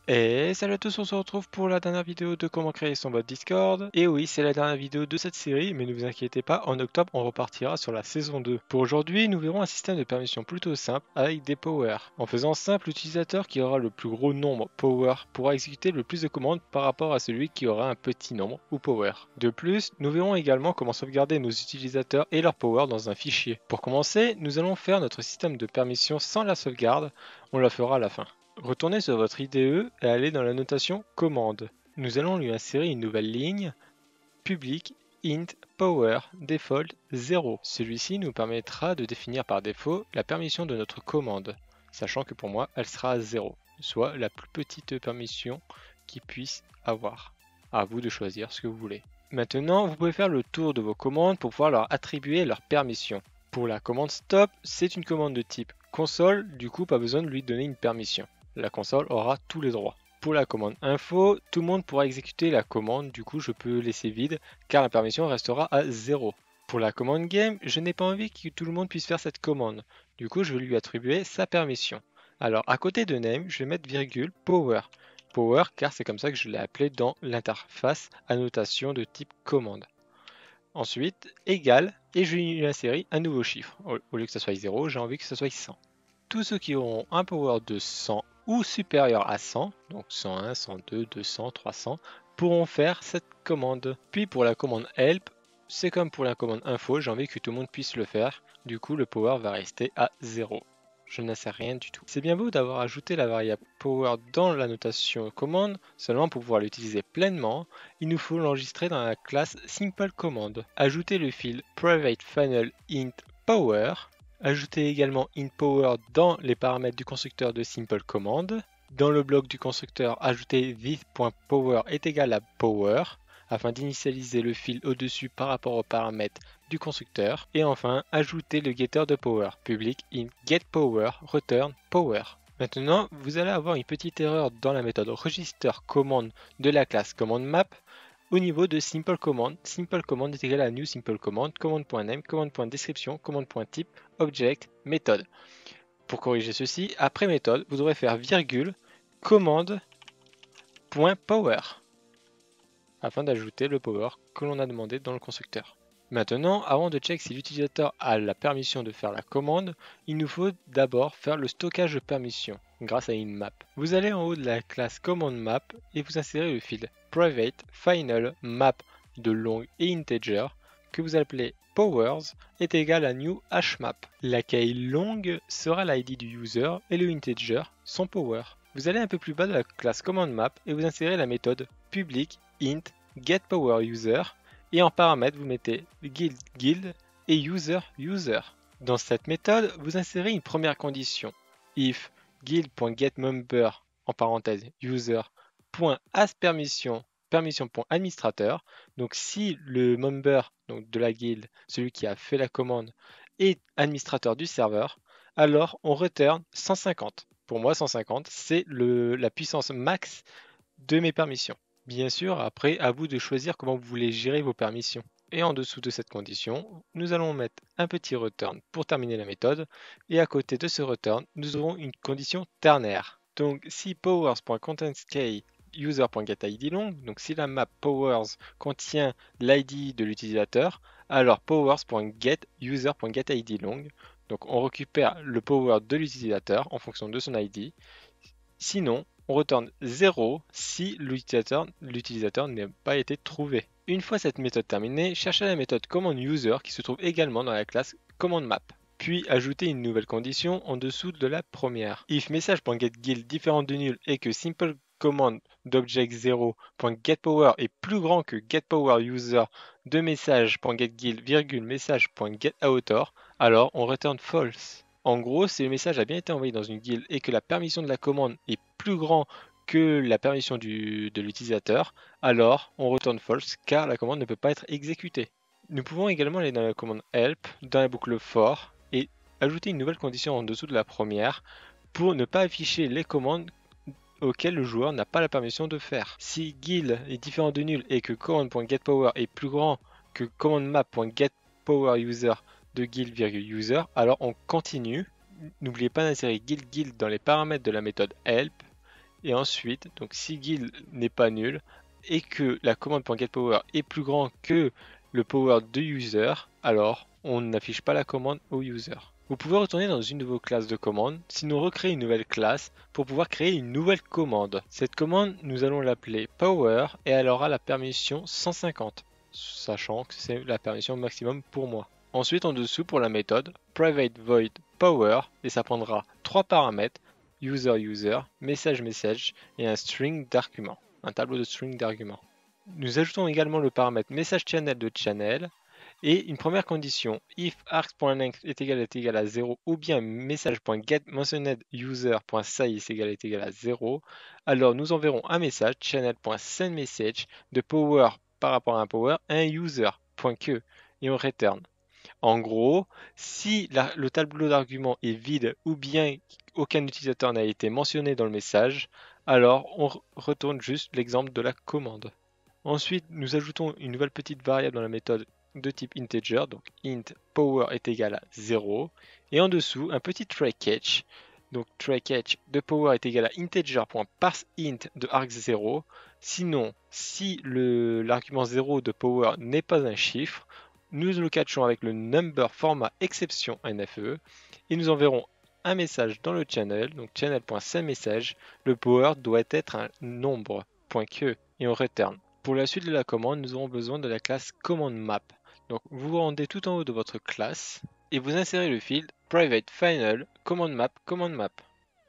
Et salut à tous, on se retrouve pour la dernière vidéo de comment créer son bot Discord. Et oui, c'est la dernière vidéo de cette série, mais ne vous inquiétez pas, en octobre on repartira sur la saison 2. Pour aujourd'hui, nous verrons un système de permission plutôt simple avec des powers. En faisant simple, l'utilisateur qui aura le plus gros nombre power pourra exécuter le plus de commandes par rapport à celui qui aura un petit nombre ou power. De plus, nous verrons également comment sauvegarder nos utilisateurs et leurs power dans un fichier. Pour commencer, nous allons faire notre système de permission sans la sauvegarde, on la fera à la fin. Retournez sur votre IDE et allez dans la notation commande. Nous allons lui insérer une nouvelle ligne, public int power default 0. Celui-ci nous permettra de définir par défaut la permission de notre commande, sachant que pour moi elle sera à 0, soit la plus petite permission qu'il puisse avoir. À vous de choisir ce que vous voulez. Maintenant, vous pouvez faire le tour de vos commandes pour pouvoir leur attribuer leurs permissions. Pour la commande stop, c'est une commande de type console, du coup pas besoin de lui donner une permission. La console aura tous les droits. Pour la commande info, tout le monde pourra exécuter la commande, du coup je peux laisser vide car la permission restera à 0. Pour la commande game, je n'ai pas envie que tout le monde puisse faire cette commande, du coup je vais lui attribuer sa permission. Alors à côté de name, je vais mettre virgule power. Power car c'est comme ça que je l'ai appelé dans l'interface annotation de type commande. Ensuite, égal, et je lui insérer un nouveau chiffre. Au lieu que ça soit 0, j'ai envie que ça soit 100. Tous ceux qui auront un power de 100 ou supérieur à 100, donc 101, 102, 200, 300, pourront faire cette commande. Puis pour la commande help, c'est comme pour la commande info, j'ai envie que tout le monde puisse le faire. Du coup, le power va rester à 0. Je n'insère rien du tout. C'est bien beau d'avoir ajouté la variable power dans la notation commande, seulement pour pouvoir l'utiliser pleinement, il nous faut l'enregistrer dans la classe simple command. Ajouter le fil private final int power. Ajouter également int_power dans les paramètres du constructeur de simple command. Dans le bloc du constructeur, ajouter this.power est égal à power afin d'initialiser le fil au-dessus par rapport aux paramètres du constructeur. Et enfin, ajouter le getter de power, public int getPower return power. Maintenant, vous allez avoir une petite erreur dans la méthode register command de la classe commandMap. Au niveau de simple command est égal à new simple command, command.name, command.description, command.type, object, méthode. Pour corriger ceci, après méthode, vous devrez faire virgule, command.power afin d'ajouter le power que l'on a demandé dans le constructeur. Maintenant, avant de check si l'utilisateur a la permission de faire la commande, il nous faut d'abord faire le stockage de permissions grâce à une map. Vous allez en haut de la classe commandMap et vous insérez le fil private final map de long et integer que vous appelez powers est égal à new hashmap. L'accueil long sera l'id du user et le integer son power. Vous allez un peu plus bas de la classe commandMap et vous insérez la méthode public int getPowerUser et en paramètre vous mettez guild et user. Dans cette méthode, vous insérez une première condition. If guild.getMember en parenthèse user.asPermission permission.administrateur. Donc si le member donc de la guilde, celui qui a fait la commande, est administrateur du serveur, alors on return 150. Pour moi, 150, c'est la puissance max de mes permissions. Bien sûr, après, à vous de choisir comment vous voulez gérer vos permissions. Et en dessous de cette condition, nous allons mettre un petit return pour terminer la méthode. Et à côté de ce return, nous aurons une condition ternaire. Donc si powers.contentskey user.getID_long, donc si la map powers contient l'ID de l'utilisateur, alors powers.get_user.getID_long. Donc on récupère le power de l'utilisateur en fonction de son ID. Sinon, on retourne 0 si l'utilisateur n'a pas été trouvé. Une fois cette méthode terminée, cherchez la méthode commandUser qui se trouve également dans la classe commandMap. Puis ajoutez une nouvelle condition en dessous de la première. If message.getGuild différent de nul et que simple command d'object 0.getPower est plus grand que getPowerUser de message.getGuild virgule message.getOuter, alors on return false. En gros, si le message a bien été envoyé dans une guilde et que la permission de la commande est plus grand que la permission de l'utilisateur, alors on retourne false car la commande ne peut pas être exécutée. Nous pouvons également aller dans la commande help, dans la boucle for, et ajouter une nouvelle condition en dessous de la première pour ne pas afficher les commandes auxquelles le joueur n'a pas la permission de faire. Si guild est différent de nul et que command.getPower est plus grand que commandMap.getPowerUser de guild,user, alors on continue. N'oubliez pas d'insérer guild dans les paramètres de la méthode help Et ensuite, donc si guild n'est pas nul et que la commande.getPower est plus grand que le power de user, alors on n'affiche pas la commande au user. Vous pouvez retourner dans une nouvelle classe de commande, sinon recréer une nouvelle classe pour pouvoir créer une nouvelle commande. Cette commande, nous allons l'appeler power et elle aura la permission 150, sachant que c'est la permission maximum pour moi. Ensuite, en dessous, pour la méthode, private void power, et ça prendra 3 paramètres, user, message et un string d'arguments, un tableau de string d'arguments. Nous ajoutons également le paramètre message channel de channel et une première condition, if args.length est égal à 0 ou bien message.getMentionedUser.size est égal à 0, alors nous enverrons un message channel.sendMessage de power par rapport à un power un user.que et on return. En gros, si le tableau d'arguments est vide ou bien aucun utilisateur n'a été mentionné dans le message, alors on retourne juste l'exemple de la commande. Ensuite, nous ajoutons une nouvelle petite variable dans la méthode de type integer, donc int power est égal à 0, et en dessous un petit try catch, donc try catch de power est égal à integer.parseInt de args0, sinon si l'argument 0 de power n'est pas un chiffre, nous le catchons avec le number format exception NFE et nous enverrons un message dans le channel, donc channel.sendMessage, le power doit être un nombre.que et on return. Pour la suite de la commande, nous aurons besoin de la classe commandMap. Donc vous vous rendez tout en haut de votre classe et vous insérez le field private final commandMap.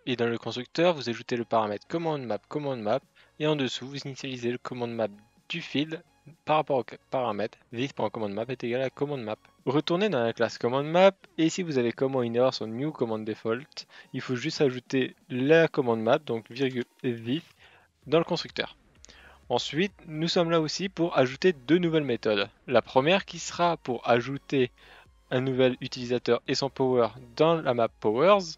Et dans le constructeur, vous ajoutez le paramètre commandMap et en dessous, vous initialisez le commandMap du field par rapport au paramètre this.commandMap est égal à commandMap. Retournez dans la classe commandMap et si vous avez comment une erreur sur new command default, il faut juste ajouter la commandMap, donc virgule this, dans le constructeur. Ensuite, nous sommes là aussi pour ajouter deux nouvelles méthodes. La première qui sera pour ajouter un nouvel utilisateur et son power dans la map powers,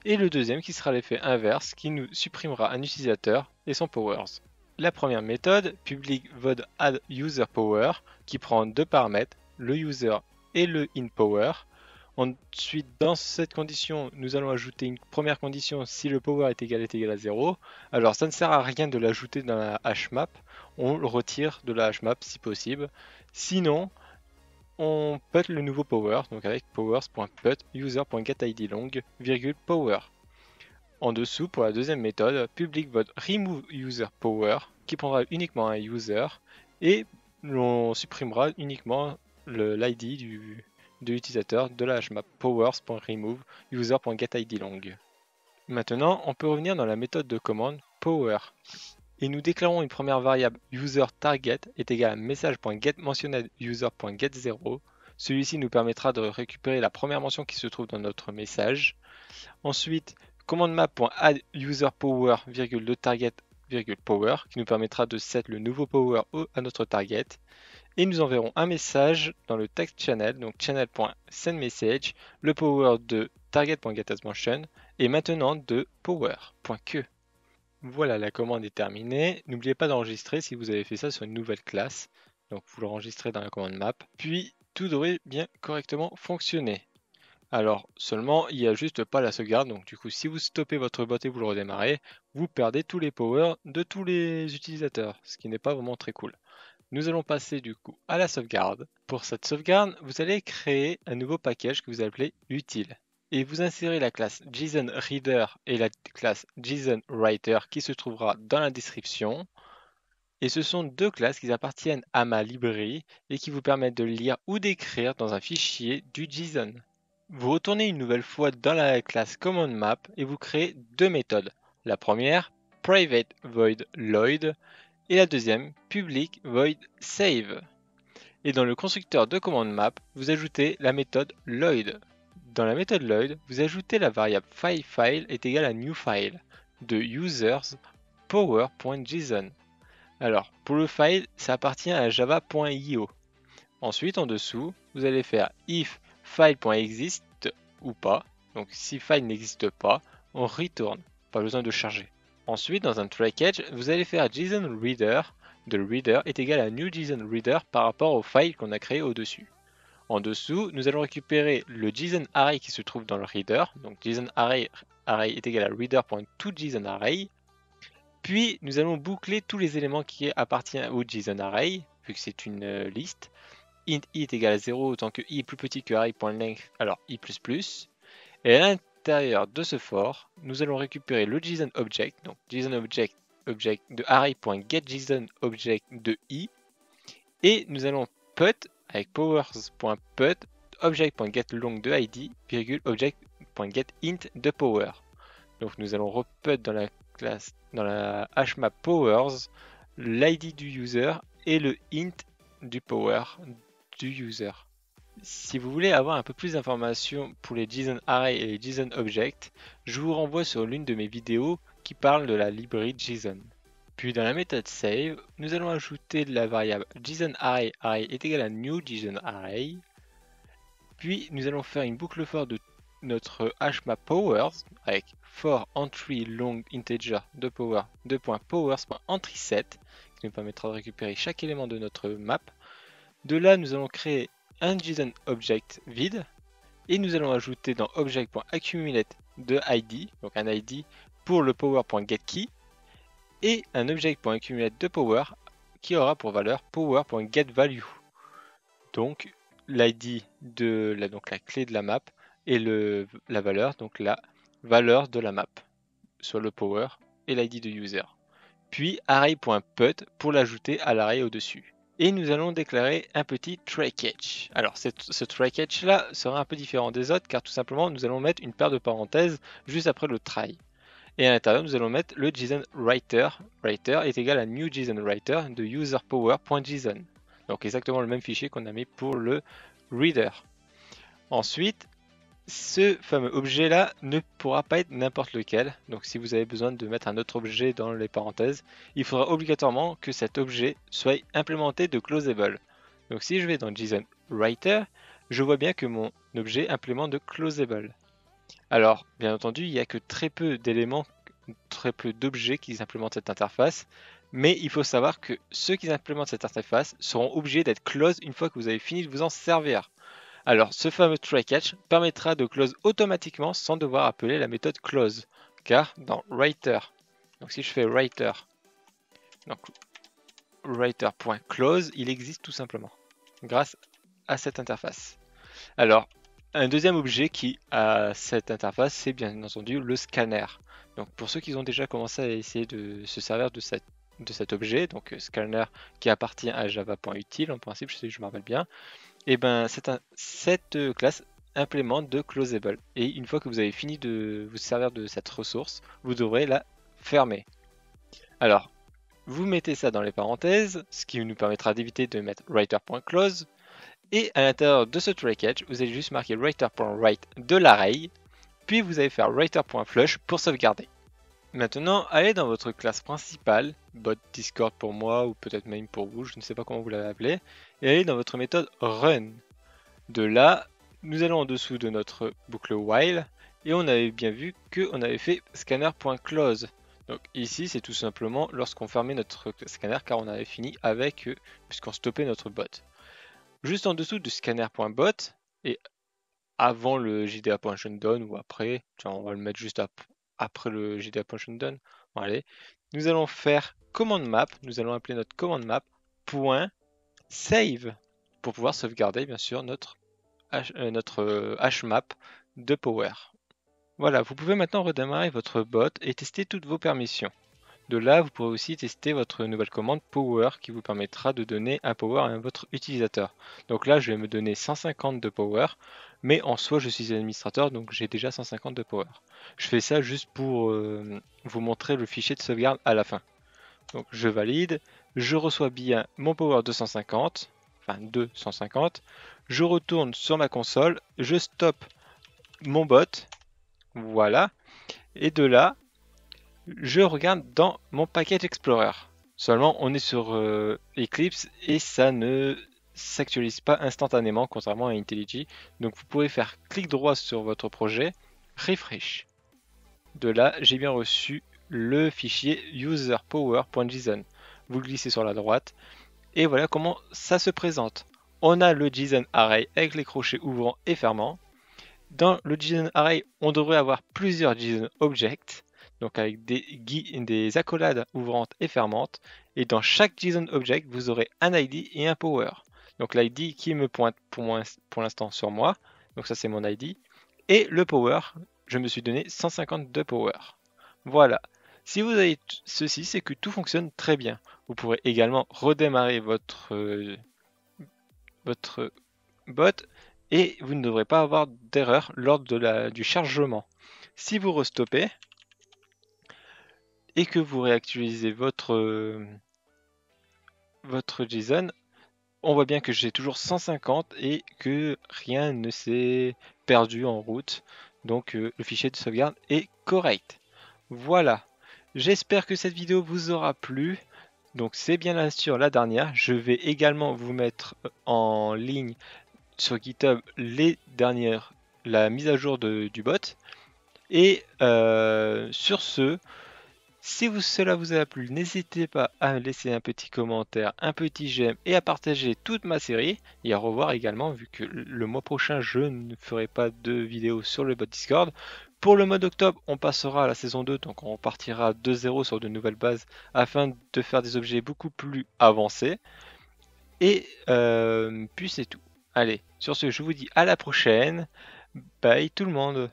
et le deuxième qui sera l'effet inverse qui nous supprimera un utilisateur et son powers. La première méthode, public void add user power, qui prend deux paramètres, le user et le inPower. Ensuite, dans cette condition, nous allons ajouter une première condition si le power est égal à 0. Alors, ça ne sert à rien de l'ajouter dans la hashmap. On le retire de la hashmap si possible. Sinon, on put le nouveau power, donc avec powers.put user.getIdLong, power. En dessous, pour la deuxième méthode, public void remove user power, qui prendra uniquement un user, et l'on supprimera uniquement l'ID de l'utilisateur de la hashmap powers.remove user.getIdLong. Maintenant, on peut revenir dans la méthode de commande power. Et nous déclarons une première variable user_target est égal à message.getMentionedUser.get0. Celui-ci nous permettra de récupérer la première mention qui se trouve dans notre message. Ensuite, commandMap.addUserPower, le target, power, qui nous permettra de set le nouveau power à notre target. Et nous enverrons un message dans le text channel, donc channel.sendMessage, le power de target.getAsMention et maintenant de power.que. Voilà, la commande est terminée. N'oubliez pas d'enregistrer si vous avez fait ça sur une nouvelle classe. Donc vous l'enregistrez dans la commande map. Puis tout devrait bien correctement fonctionner. Alors seulement, il n'y a juste pas la sauvegarde. Donc du coup, si vous stoppez votre bot et vous le redémarrez, vous perdez tous les powers de tous les utilisateurs, ce qui n'est pas vraiment très cool. Nous allons passer du coup à la sauvegarde. Pour cette sauvegarde, vous allez créer un nouveau package que vous appelez utile. Et vous insérez la classe JSON_Reader et la classe JSON_Writer qui se trouvera dans la description. Et ce sont deux classes qui appartiennent à ma librairie et qui vous permettent de lire ou d'écrire dans un fichier du JSON. Vous retournez une nouvelle fois dans la classe commandMap et vous créez deux méthodes. La première, private void load, et la deuxième, public void save. Et dans le constructeur de commandMap, vous ajoutez la méthode load. Dans la méthode load, vous ajoutez la variable file est égal à newFile de users power.json. Alors, pour le file, ça appartient à java.io. Ensuite, en dessous, vous allez faire if file.exist ou pas. Donc, si file n'existe pas, on retourne. Pas besoin de charger. Ensuite, dans un try catch, vous allez faire JSON_Reader de reader est égal à new JSON_Reader par rapport au file qu'on a créé au-dessus. En dessous, nous allons récupérer le JSON_Array qui se trouve dans le reader. Donc JSON_Array est égal à reader.toJSON_Array. Puis nous allons boucler tous les éléments qui appartiennent au JSON array, vu que c'est une liste. Int i est égal à 0 tant que i est plus petit que array.length, alors i++. Et à l'intérieur de ce for, nous allons récupérer le JSON object, donc JSON object de array.getJSON object de i. Et nous allons put avec powers.put object.getLong de id, object.getInt de power. Donc nous allons reput dans la classe, dans la hmap powers, l'id du user et le int du power du user. Si vous voulez avoir un peu plus d'informations pour les JSON array et les JSON object, je vous renvoie sur l'une de mes vidéos qui parle de la librairie JSON. Puis dans la méthode save, nous allons ajouter la variable JSON array, array est égal à new JSON array. Puis nous allons faire une boucle for de notre hmap powers avec for entry long integer de power .powers.entry7 qui nous permettra de récupérer chaque élément de notre map. De là, nous allons créer un JSON object vide et nous allons ajouter dans object.accumulate de id, donc un id pour le power.getKey et un object.accumulate de power qui aura pour valeur power.getValue. Donc l'id de la clé de la map et la valeur, donc la valeur de la map, soit le power et l'id de user. Puis array.put pour l'ajouter à l'array au-dessus. Et nous allons déclarer un petit try catch. Alors ce try catch là sera un peu différent des autres car tout simplement nous allons mettre une paire de parenthèses juste après le try. Et à l'intérieur nous allons mettre le JSON writer. Writer est égal à new JSON writer de userPower.json. Donc exactement le même fichier qu'on a mis pour le reader. Ensuite, ce fameux objet là ne pourra pas être n'importe lequel. Donc si vous avez besoin de mettre un autre objet dans les parenthèses, il faudra obligatoirement que cet objet soit implémenté de closable. Donc si je vais dans JSON writer, je vois bien que mon objet implémente de closable. Alors bien entendu, il n'y a que très peu d'éléments, très peu d'objets qui implémentent cette interface. Mais il faut savoir que ceux qui implémentent cette interface seront obligés d'être close une fois que vous avez fini de vous en servir. Alors, ce fameux try catch permettra de close automatiquement sans devoir appeler la méthode close, car dans writer, donc si je fais writer, donc writer.close, il existe tout simplement grâce à cette interface. Alors, un deuxième objet qui a cette interface, c'est bien entendu le scanner. Donc, pour ceux qui ont déjà commencé à essayer de se servir de cet objet, donc scanner qui appartient à java.util en principe, si je me rappelle bien. Et ben cette classe implémente de closable. Et une fois que vous avez fini de vous servir de cette ressource, vous devrez la fermer. Alors, vous mettez ça dans les parenthèses, ce qui nous permettra d'éviter de mettre writer.close. Et à l'intérieur de ce try catch, vous allez juste marquer writer.write de l'array, puis vous allez faire writer.flush pour sauvegarder. Maintenant, allez dans votre classe principale, bot Discord pour moi ou peut-être même pour vous, je ne sais pas comment vous l'avez appelé, et allez dans votre méthode run. De là, nous allons en dessous de notre boucle while et on avait bien vu qu'on avait fait scanner.close. Donc ici, c'est tout simplement lorsqu'on fermait notre scanner car on avait fini avec, puisqu'on stoppait notre bot. Juste en dessous de scanner.bot et avant le JDA.shutdown ou après, tiens, on va le mettre juste après le JDA.shutdown. Bon, allez, nous allons faire command map, nous allons appeler notre command map .save pour pouvoir sauvegarder bien sûr notre hmap de power. Voilà, vous pouvez maintenant redémarrer votre bot et tester toutes vos permissions. De là, vous pourrez aussi tester votre nouvelle commande power qui vous permettra de donner un power à votre utilisateur. Donc là, je vais me donner 150 de power, mais en soi, je suis administrateur, donc j'ai déjà 150 de power. Je fais ça juste pour vous montrer le fichier de sauvegarde à la fin. Donc je valide, je reçois bien mon power 250, enfin 250, je retourne sur ma console, je stoppe mon bot, voilà, et de là, je regarde dans mon package Explorer. Seulement, on est sur Eclipse et ça ne s'actualise pas instantanément, contrairement à IntelliJ. Donc vous pouvez faire clic droit sur votre projet, refresh. De là, j'ai bien reçu le fichier userPower.json. Vous le glissez sur la droite et voilà comment ça se présente. On a le JSON array avec les crochets ouvrants et fermants. Dans le JSON array, on devrait avoir plusieurs JSON objects. donc avec des accolades ouvrantes et fermantes. Et dans chaque JSON Object, vous aurez un ID et un power. Donc l'ID qui me pointe pour l'instant sur moi, donc ça c'est mon ID. Et le power, je me suis donné 152 power. Voilà. Si vous avez ceci, c'est que tout fonctionne très bien. Vous pourrez également redémarrer votre bot et vous ne devrez pas avoir d'erreur lors du chargement. Si vous restoppez et que vous réactualisez votre JSON, on voit bien que j'ai toujours 150 et que rien ne s'est perdu en route. Donc le fichier de sauvegarde est correct. Voilà. J'espère que cette vidéo vous aura plu. Donc c'est bien sûr la dernière. Je vais également vous mettre en ligne sur GitHub la mise à jour du bot. Et sur ce, si cela vous a plu, n'hésitez pas à laisser un petit commentaire, un petit j'aime et à partager toute ma série. Et à revoir également, vu que le mois prochain, je ne ferai pas de vidéo sur le bot Discord. Pour le mois d'octobre, on passera à la saison 2, donc on partira de 0 sur de nouvelles bases afin de faire des objets beaucoup plus avancés. Et puis c'est tout. Allez, sur ce, je vous dis à la prochaine. Bye tout le monde.